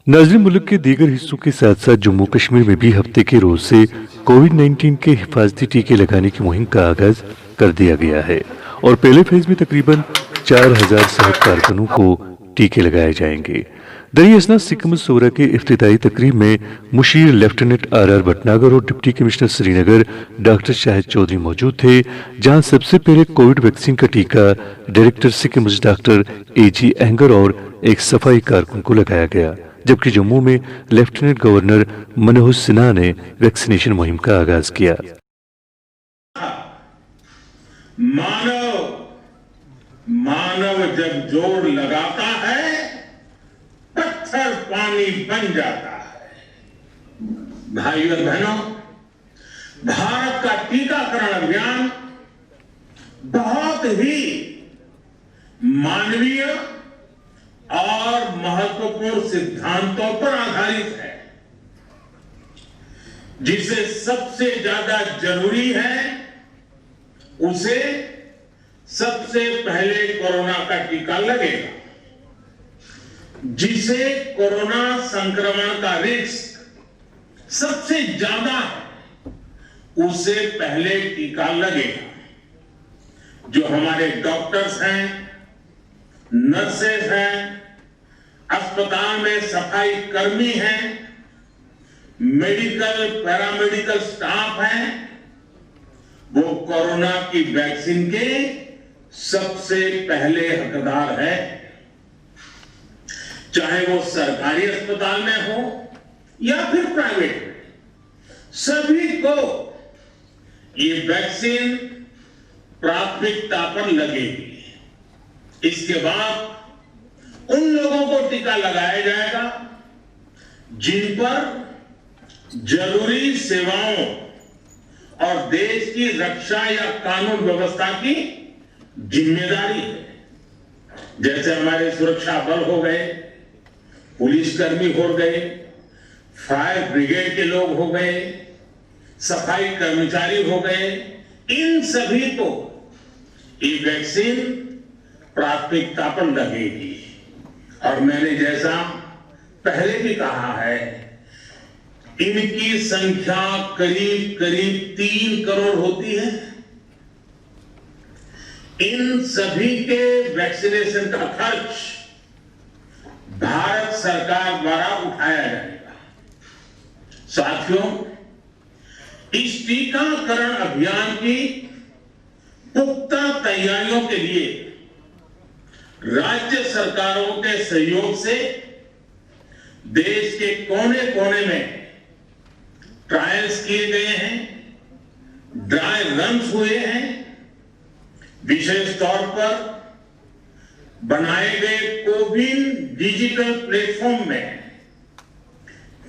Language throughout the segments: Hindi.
नाज़रीन, मुल्क के दीगर हिस्सों के साथ साथ जम्मू कश्मीर में भी हफ्ते के रोज से कोविड-19 के हिफाजती टीके लगाने की मुहिम का आगाज कर दिया गया है और पहले फेज में तकरीबन 4000 सेहत कारकुनों को टीके लगाए जाएंगे। दरियासना सिक्किम सोरा के इफ्तिताई तकरीब में मुशीर लेफ्टिनेंट आर भटनागर और deputy commissioner Srinagar doctor Shahid Chaudhary मौजूद थे, जहां सबसे पहले कोविड वैक्सीन का टीका director Sikkim doctor AG Ahangar और एक सफाई कारकुन को लगाया गया, जबकि जम्मू में लेफ्टिनेंट गवर्नर मनोज सिन्हा ने वैक्सीनेशन मुहिम का आगाज किया। मानव जब जोर लगाता है, पत्थर पानी बन जाता है। भाइयों और बहनों, भारत का टीकाकरण अभियान बहुत ही मानवीय और महत्वपूर्ण सिद्धांतों पर आधारित है। जिसे सबसे ज्यादा जरूरी है, उसे सबसे पहले कोरोना का टीका लगेगा। जिसे कोरोना संक्रमण का रिस्क सबसे ज्यादा है, उसे पहले टीका लगेगा। जो हमारे डॉक्टर्स हैं, नर्सेज हैं, अस्पताल में सफाई कर्मी हैं, मेडिकल पैरामेडिकल स्टाफ हैं, वो कोरोना की वैक्सीन के सबसे पहले हकदार है। चाहे वो सरकारी अस्पताल में हो या फिर प्राइवेट में, सभी को ये वैक्सीन प्राथमिकता पर लगेगी। इसके बाद उन लोगों को टीका लगाया जाएगा जिन पर जरूरी सेवाओं और देश की रक्षा या कानून व्यवस्था की जिम्मेदारी है। जैसे हमारे सुरक्षा बल हो गए, पुलिसकर्मी हो गए, फायर ब्रिगेड के लोग हो गए, सफाई कर्मचारी हो गए, इन सभी को ये वैक्सीन प्राथमिकता पर लगेगी। और मैंने जैसा पहले भी कहा है, इनकी संख्या करीब करीब 3 करोड़ होती है। इन सभी के वैक्सीनेशन का खर्च भारत सरकार द्वारा उठाया जाएगा। साथियों, इस टीकाकरण अभियान की पुख्ता तैयारियों के लिए राज्य सरकारों के सहयोग से देश के कोने कोने में ट्रायल्स किए गए हैं, ड्राई रन्स हुए हैं। विशेष तौर पर बनाए गए कोविन डिजिटल प्लेटफॉर्म में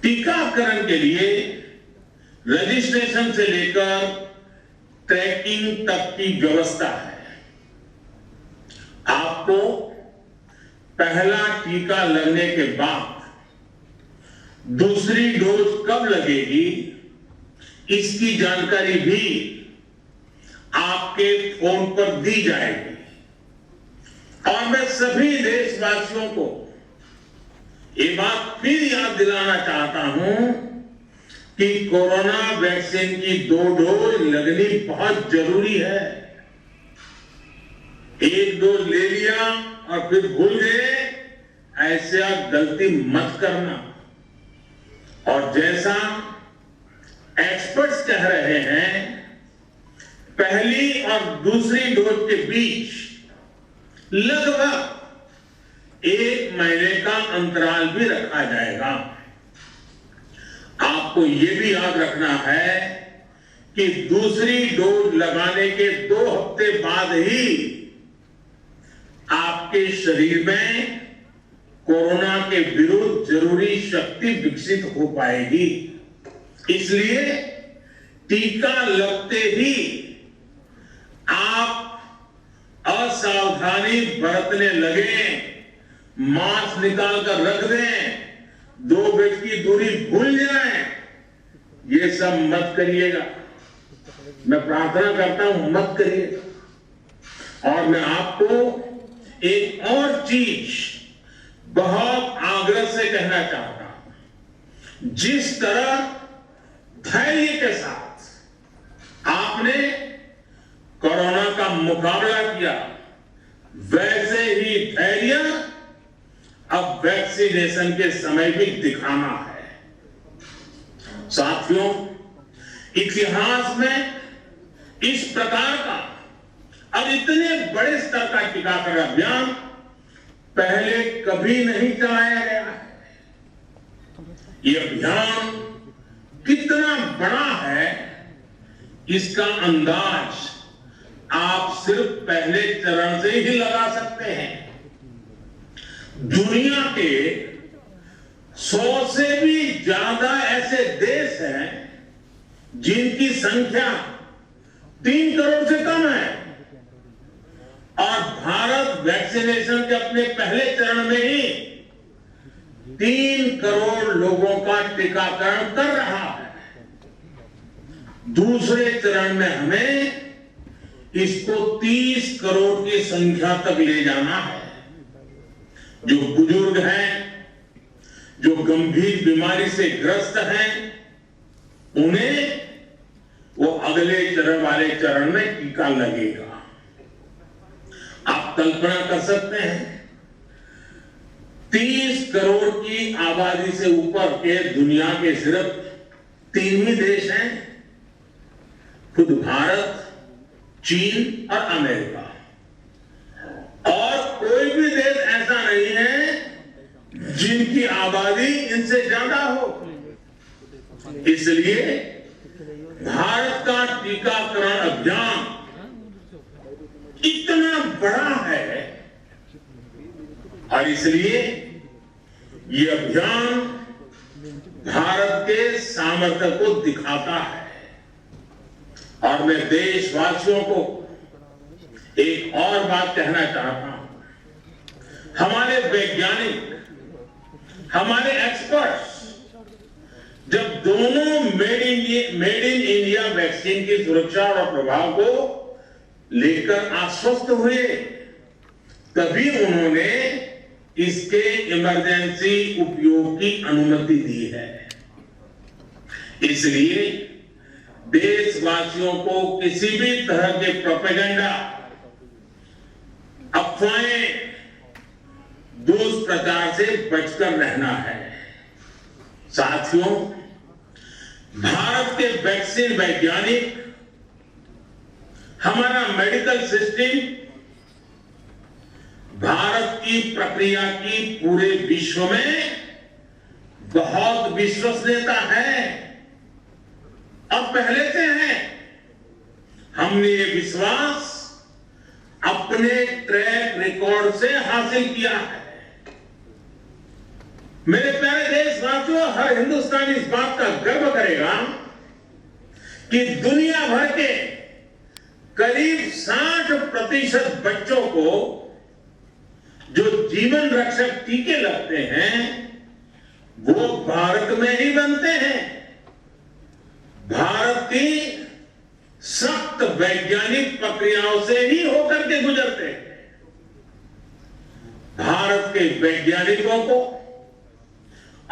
टीकाकरण के लिए रजिस्ट्रेशन से लेकर ट्रैकिंग तक की व्यवस्था है। आपको पहला टीका लगने के बाद दूसरी डोज कब लगेगी, इसकी जानकारी भी आपके फोन पर दी जाएगी। और मैं सभी देशवासियों को ये बात फिर याद दिलाना चाहता हूं कि कोरोना वैक्सीन की 2 डोज लगनी बहुत जरूरी है। एक डोज ले लिया और फिर भूल गए, ऐसा गलती मत करना। और जैसा एक्सपर्ट्स कह रहे हैं, पहली और दूसरी डोज के बीच लगभग 1 महीने का अंतराल भी रखा जाएगा। आपको यह भी याद रखना है कि दूसरी डोज लगाने के 2 हफ्ते बाद ही आपके शरीर में कोरोना के विरुद्ध जरूरी शक्ति विकसित हो पाएगी। इसलिए टीका लगते ही आप असावधानी बरतने लगे, मास्क निकाल कर रख दें, 2 गज की दूरी भूल जाएं, ये सब मत करिएगा। मैं प्रार्थना करता हूं, मत करिएगा। और मैं आपको एक और चीज बहुत आग्रह से कहना चाहता हूं। जिस तरह धैर्य के साथ आपने कोरोना का मुकाबला किया, वैसे ही धैर्य अब वैक्सीनेशन के समय भी दिखाना है। साथियों, इतिहास में इस प्रकार का अब इतने बड़े स्तर का टीकाकरण अभियान पहले कभी नहीं चलाया गया है। ये अभियान कितना बड़ा है, इसका अंदाज आप सिर्फ पहले चरण से ही लगा सकते हैं। दुनिया के 100 से भी ज्यादा ऐसे देश हैं जिनकी संख्या 3 करोड़ से कम है, और भारत वैक्सीनेशन के अपने पहले चरण में ही 3 करोड़ लोगों का टीकाकरण कर रहा है। दूसरे चरण में हमें इसको 30 करोड़ की संख्या तक ले जाना है। जो बुजुर्ग हैं, जो गंभीर बीमारी से ग्रस्त हैं, उन्हें वो अगले चरण वाले चरण में टीका लगेगा। आप कल्पना कर सकते हैं, 30 करोड़ की आबादी से ऊपर के दुनिया के सिर्फ 3 ही देश हैं, खुद भारत, चीन और अमेरिका। और कोई भी देश ऐसा नहीं है जिनकी आबादी इनसे ज्यादा हो। इसलिए भारत का टीकाकरण अभियान इतना बड़ा है, और इसलिए ये अभियान भारत के सामर्थ्य को दिखाता है। और मैं देशवासियों को एक और बात कहना चाहता हूं। हमारे वैज्ञानिक, हमारे एक्सपर्ट्स जब दोनों मेड इन इंडिया वैक्सीन की सुरक्षा और प्रभाव को लेकर आश्वस्त हुए, तभी उन्होंने इसके इमरजेंसी उपयोग की अनुमति दी है। इसलिए देशवासियों को किसी भी तरह के प्रोपेगेंडा, अफवाहें, दुष्प्रचार से बचकर रहना है। साथियों, भारत के वैक्सीन वैज्ञानिक, हमारा मेडिकल सिस्टम भारत की प्रक्रिया की पूरे विश्व में बहुत विश्वसनीयता है, अब पहले से है। हमने ये विश्वास अपने ट्रैक रिकॉर्ड से हासिल किया है। मेरे प्यारे देशवासियों, हर हिंदुस्तानी इस बात का गर्व करेगा कि दुनिया भर के करीब 60% बच्चों को जो जीवन रक्षक टीके लगते हैं, वो भारत में ही बनते हैं। भारत की सख्त वैज्ञानिक प्रक्रियाओं से ही होकर के गुजरते हैं। भारत के वैज्ञानिकों को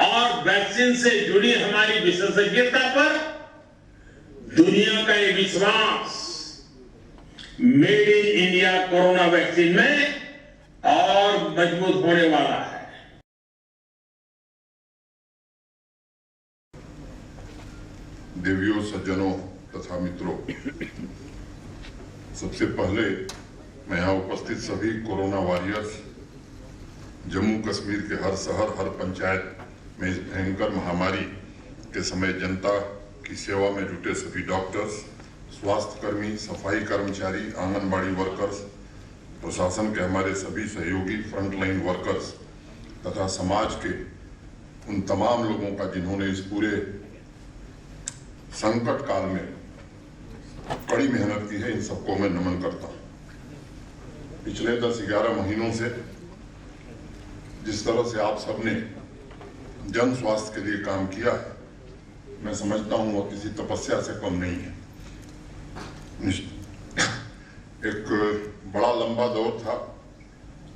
और वैक्सीन से जुड़ी हमारी विशेषज्ञता पर दुनिया का ये विश्वास made in India corona vaccine में और मजबूत होने वाला है। देवियों, सज्जनों तथा मित्रों, सबसे पहले मैं यहाँ उपस्थित सभी कोरोना वॉरियर्स, जम्मू कश्मीर के हर शहर, हर पंचायत में इस भयंकर महामारी के समय जनता की सेवा में जुटे सभी डॉक्टर्स, स्वास्थ्यकर्मी, सफाई कर्मचारी, आंगनबाड़ी वर्कर्स, प्रशासन के हमारे सभी सहयोगी, फ्रंटलाइन वर्कर्स तथा समाज के उन तमाम लोगों का जिन्होंने इस पूरे संकट काल में कड़ी मेहनत की है, इन सबको मैं नमन करता हूं। पिछले 10-11 महीनों से जिस तरह से आप सबने जन स्वास्थ्य के लिए काम किया है, मैं समझता हूं वो किसी तपस्या से कम नहीं है। एक बड़ा लंबा दौर था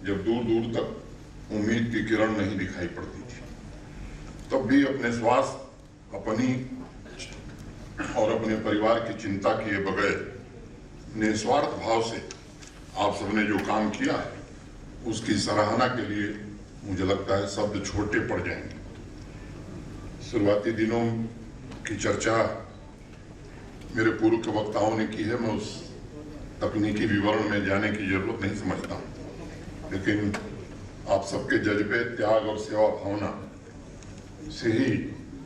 जब दूर दूर तक उम्मीद की किरण नहीं दिखाई पड़ती थी, तब भी अपने स्वास्थ्य अपनी और अपने परिवार की चिंता किए बगैर निस्वार्थ भाव से आप सबने जो काम किया है उसकी सराहना के लिए मुझे लगता है शब्द छोटे पड़ जाएंगे। शुरुआती दिनों की चर्चा मेरे पूर्व के वक्ताओं ने की है, मैं उस तकनीकी विवरण में जाने की जरूरत नहीं समझता हूं, लेकिन आप सबके जज्बे, त्याग और सेवा भावना से ही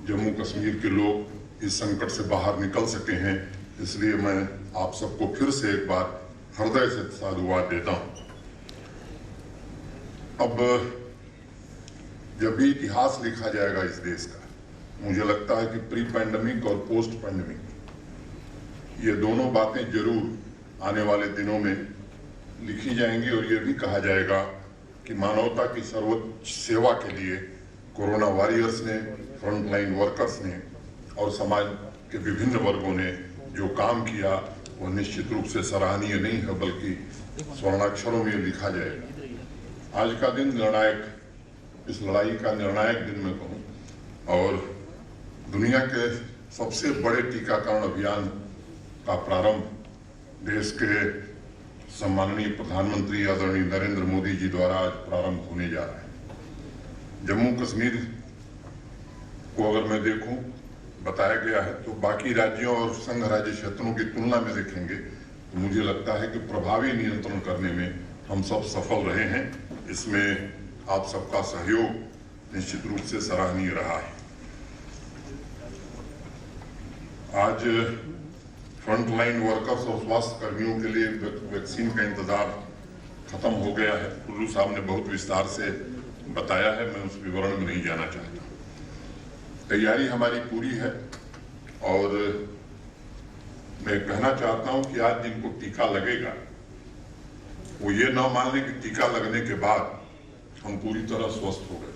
जम्मू कश्मीर के लोग इस संकट से बाहर निकल सके हैं। इसलिए मैं आप सबको फिर से एक बार हृदय से साधुवाद देता हूं। अब जब भी इतिहास लिखा जाएगा इस देश का, मुझे लगता है कि प्री पैंडेमिक और पोस्ट पैंडेमिक ये दोनों बातें जरूर आने वाले दिनों में लिखी जाएंगी और ये भी कहा जाएगा कि मानवता की सर्वोच्च सेवा के लिए कोरोना वॉरियर्स ने, फ्रंटलाइन वर्कर्स ने और समाज के विभिन्न वर्गों ने जो काम किया वह निश्चित रूप से सराहनीय नहीं है, बल्कि स्वर्णाक्षरों में लिखा जाएगा। आज का दिन निर्णायक, इस लड़ाई का निर्णायक दिन मैं कहूँ, और दुनिया के सबसे बड़े टीकाकरण अभियान का प्रारंभ देश के सम्माननीय प्रधानमंत्री आदरणीय नरेंद्र मोदी जी द्वारा आज प्रारंभ होने जा रहा है। जम्मू कश्मीर को अगर मैं देखूं, बताया गया है तो बाकी राज्यों और संघ राज्य क्षेत्रों की तुलना में देखेंगे तो मुझे लगता है कि प्रभावी नियंत्रण करने में हम सब सफल रहे हैं। इसमें आप सबका सहयोग निश्चित रूप से सराहनीय रहा है। आज फ्रंटलाइन वर्कर्स और स्वास्थ्य कर्मियों के लिए वैक्सीन का इंतजार खत्म हो गया है। कुल्लू साहब ने बहुत विस्तार से बताया है, मैं उस विवरण में नहीं जाना चाहता। तैयारी हमारी पूरी है और मैं कहना चाहता हूं कि आज जिनको टीका लगेगा वो ये न मान लें कि टीका लगने के बाद हम पूरी तरह स्वस्थ हो गए।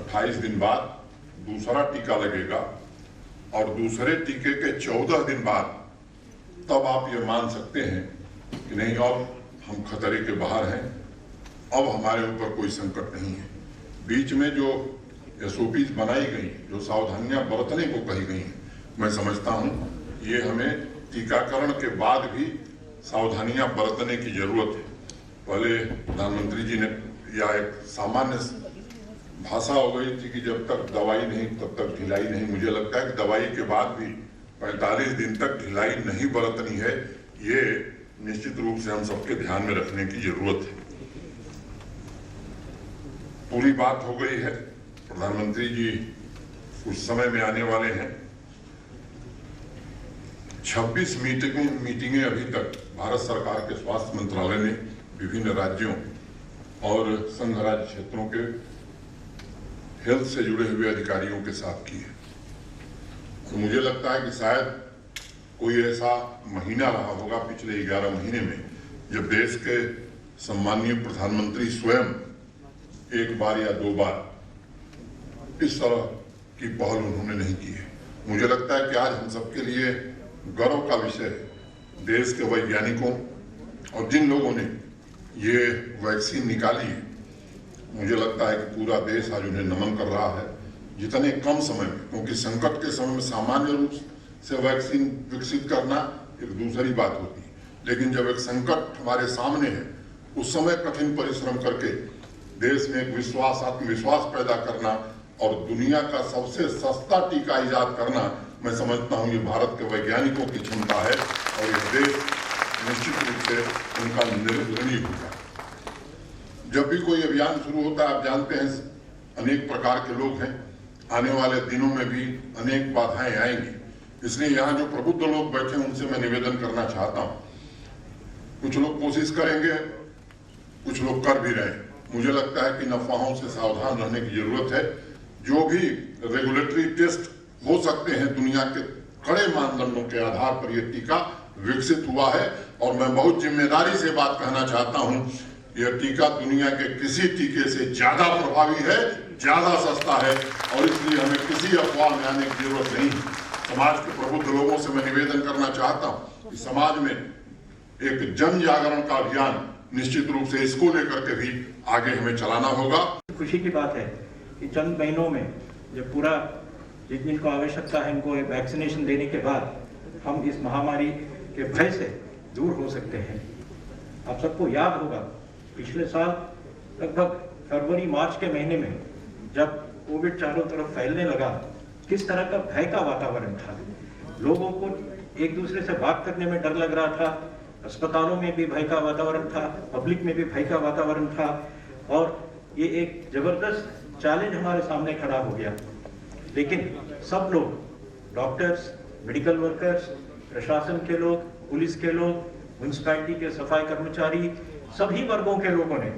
28 दिन बाद दूसरा टीका लगेगा और दूसरे टीके के 14 दिन बाद तब आप ये मान सकते हैं कि नहीं, अब हम खतरे के बाहर हैं, अब हमारे ऊपर कोई संकट नहीं है। बीच में जो एसओपीज बनाई गई, जो सावधानियां बरतने को कही गई हैं, मैं समझता हूं ये हमें टीकाकरण के बाद भी सावधानियां बरतने की जरूरत है। पहले प्रधानमंत्री जी ने या एक सामान्य भाषा हो गई थी कि जब तक दवाई नहीं तब तक ढिलाई नहीं। मुझे लगता है कि दवाई के बाद भी 45 दिन तक ढिलाई नहीं बरतनी है। ये निश्चित रूप से हम सबके ध्यान में रखने की जरूरत है। पूरी बात हो गई है, प्रधानमंत्री जी कुछ समय में आने वाले हैं। 26 मीटिंगें अभी तक भारत सरकार के स्वास्थ्य मंत्रालय ने विभिन्न राज्यों और संघ राज्य क्षेत्रों के हेल्थ से जुड़े हुए अधिकारियों के साथ की है। तो मुझे लगता है कि शायद कोई ऐसा महीना रहा होगा पिछले 11 महीने में जब देश के सम्माननीय प्रधानमंत्री स्वयं एक बार या दो बार इस तरह की पहल उन्होंने नहीं की है। मुझे लगता है कि आज हम सबके लिए गर्व का विषय है, देश के वैज्ञानिकों और जिन लोगों ने ये वैक्सीन निकाली है। मुझे लगता है कि पूरा देश आज उन्हें नमन कर रहा है। जितने कम समय में, क्योंकि संकट के समय में सामान्य रूप से वैक्सीन विकसित करना एक दूसरी बात होती है, लेकिन जब एक संकट हमारे सामने है उस समय कठिन परिश्रम करके देश में एक विश्वास, आत्मविश्वास पैदा करना और दुनिया का सबसे सस्ता टीका इजाद करना, मैं समझता हूं ये भारत के वैज्ञानिकों की क्षमता है और ये देश निश्चित रूप से उनका ऋणी होगा। जब भी कोई अभियान शुरू होता है, आप जानते हैं अनेक प्रकार के लोग हैं, आने वाले दिनों में भी अनेक बाधाएं आएंगी। इसलिए यहाँ जो प्रबुद्ध लोग बैठे हैं उनसे मैं निवेदन करना चाहता हूँ, कुछ लोग कोशिश करेंगे, कुछ लोग कर भी रहे हैं। मुझे लगता है कि अफवाहों से सावधान रहने की जरूरत है। जो भी रेगुलेटरी टेस्ट हो सकते हैं, दुनिया के कड़े मानदंडों के आधार पर यह टीका विकसित हुआ है और मैं बहुत जिम्मेदारी से बात कहना चाहता हूं, यह टीका दुनिया के किसी टीके से ज्यादा प्रभावी है, ज्यादा सस्ता है और इसलिए हमें किसी अफवाह में आने की जरूरत नहीं। समाज के प्रबुद्ध लोगों से मैं निवेदन करना चाहता हूं कि समाज में एक जन जागरण का अभियान निश्चित रूप से इसको लेकर के भी आगे हमें चलाना होगा। खुशी की बात है कि चंद महीनों में जब पूरा जिन जिनको आवश्यकता है इनको वैक्सीनेशन देने के बाद हम इस महामारी के भय से दूर हो सकते हैं। आप सबको याद होगा पिछले साल लगभग फरवरी मार्च के महीने में जब कोविड चारों तरफ फैलने लगा, किस तरह का भय का वातावरण था। लोगों को एक दूसरे से बात करने में डर लग रहा था, अस्पतालों में भी भय का वातावरण था, पब्लिक में भी भय का वातावरण था, और ये एक जबरदस्त चैलेंज हमारे सामने खड़ा हो गया। लेकिन सब लोग, डॉक्टर्स, मेडिकल वर्कर्स, प्रशासन के लोग, पुलिस के लोग, म्युनिसिपैलिटी के सफाई कर्मचारी, सभी वर्गों के लोगों ने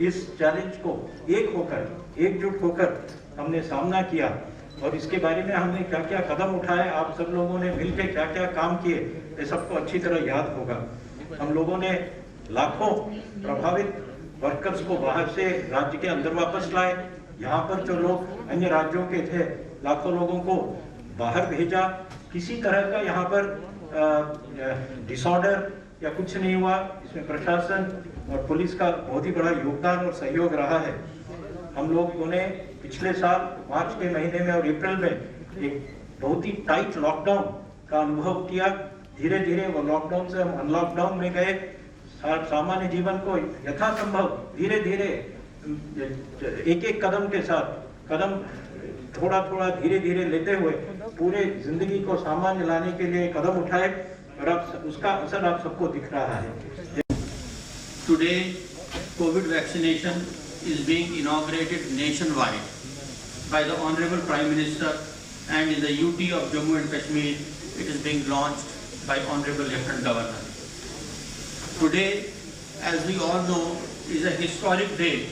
इस चैलेंज को एकजुट होकर हमने सामना किया। और इसके बारे में हमने क्या क्या कदम उठाए, आप सब लोगों ने मिलकर क्या क्या काम किए, ये सबको अच्छी तरह याद होगा। हम लोगों ने लाखों प्रभावित वर्कर्स को बाहर से राज्य के अंदर वापस लाए। यहाँ पर जो लोग अन्य राज्यों के थे, लाखों लोगों को बाहर भेजा। किसी तरह का यहाँ पर डिसऑर्डर या कुछ नहीं हुआ। इसमें प्रशासन और पुलिस का बहुत ही बड़ा योगदान और सहयोग रहा है। हम लोगों ने पिछले साल मार्च के महीने में और अप्रैल में एक बहुत ही टाइट लॉकडाउन का अनुभव किया। धीरे धीरे वो लॉकडाउन से हम अनलॉकडाउन में गए। सामान्य जीवन को यथासंभव धीरे धीरे एक एक कदम के साथ, कदम थोड़ा थोड़ा धीरे धीरे लेते हुए पूरे जिंदगी को सामान्य लाने के लिए कदम उठाए, और अब उसका असर आप सबको दिख रहा है। Today, COVID vaccination is being inaugurated nationwide by the Honorable Prime Minister, and in the UT of Jammu and Kashmir, it is being launched by Honorable Lieutenant Governor. Today, as we all know, is a historic day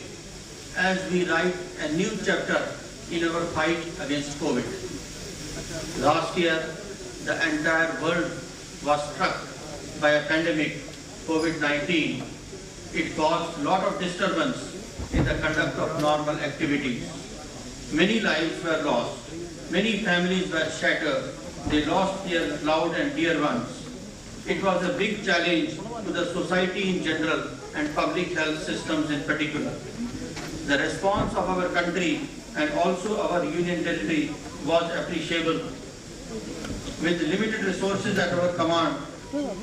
as we write a new chapter in our fight against COVID. Last year, the entire world was struck by a pandemic, COVID-19. It caused a lot of disturbance in the conduct of normal activities. Many lives were lost. Many families were shattered. They lost their loved and dear ones. It was a big challenge to the society in general and public health systems in particular. The response of our country and also our union territory was appreciable. With limited resources at our command,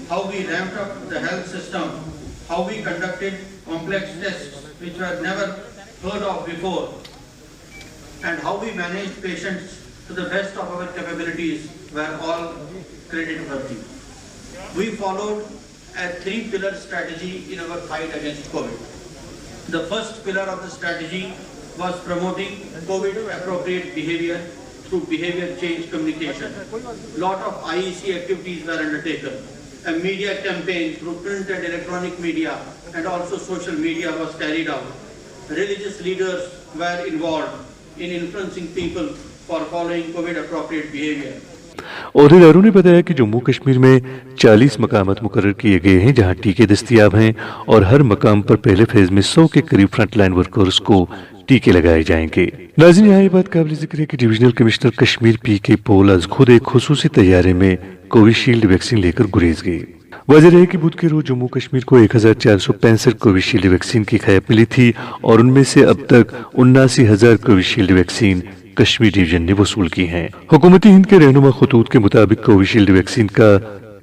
how we ramped up the health system, how we conducted complex tests which were never heard of before, and how we managed patients to the best of our capabilities were all credit worthy. We followed a 3-pillar strategy in our fight against COVID. The first pillar of the strategy was promoting COVID appropriate behavior through behavior change communication. Lot of IEC activities were undertaken. A media campaign through print and electronic media and also social media was carried out. Religious leaders were involved in influencing people for following COVID appropriate behavior. ओहदेदारों ने बताया कि जम्मू कश्मीर में 40 मकामात मुकर्रर किए गए हैं जहां टीके दस्तयाब हैं, और हर मकाम पर पहले फेज में 100 के करीब फ्रंटलाइन वर्कर्स को टीके लगाए जाएंगे। नाज़रीन, यहाँ ये बात काबिल जिक्र है कि divisional commissioner Kashmir PK. Paul आज खुद एक खुसूसी तैयारे में कोविशील्ड वैक्सीन लेकर गुरेज गए। वजह रहे कि बुध के रोज जम्मू कश्मीर को 1465 कोविशील्ड वैक्सीन की खैर मिली थी, और उनमें से अब तक 79,000 कोविशील्ड वैक्सीन कश्मीर डिवीजन ने वसूल की हैं। हुकूमती हिंद के रहनुमा खतूत के मुताबिक कोविशील्ड वैक्सीन का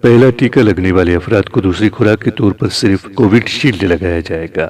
पहला टीका लगने वाले अफराद को दूसरी खुराक के तौर पर सिर्फ कोविशील्ड लगाया जाएगा।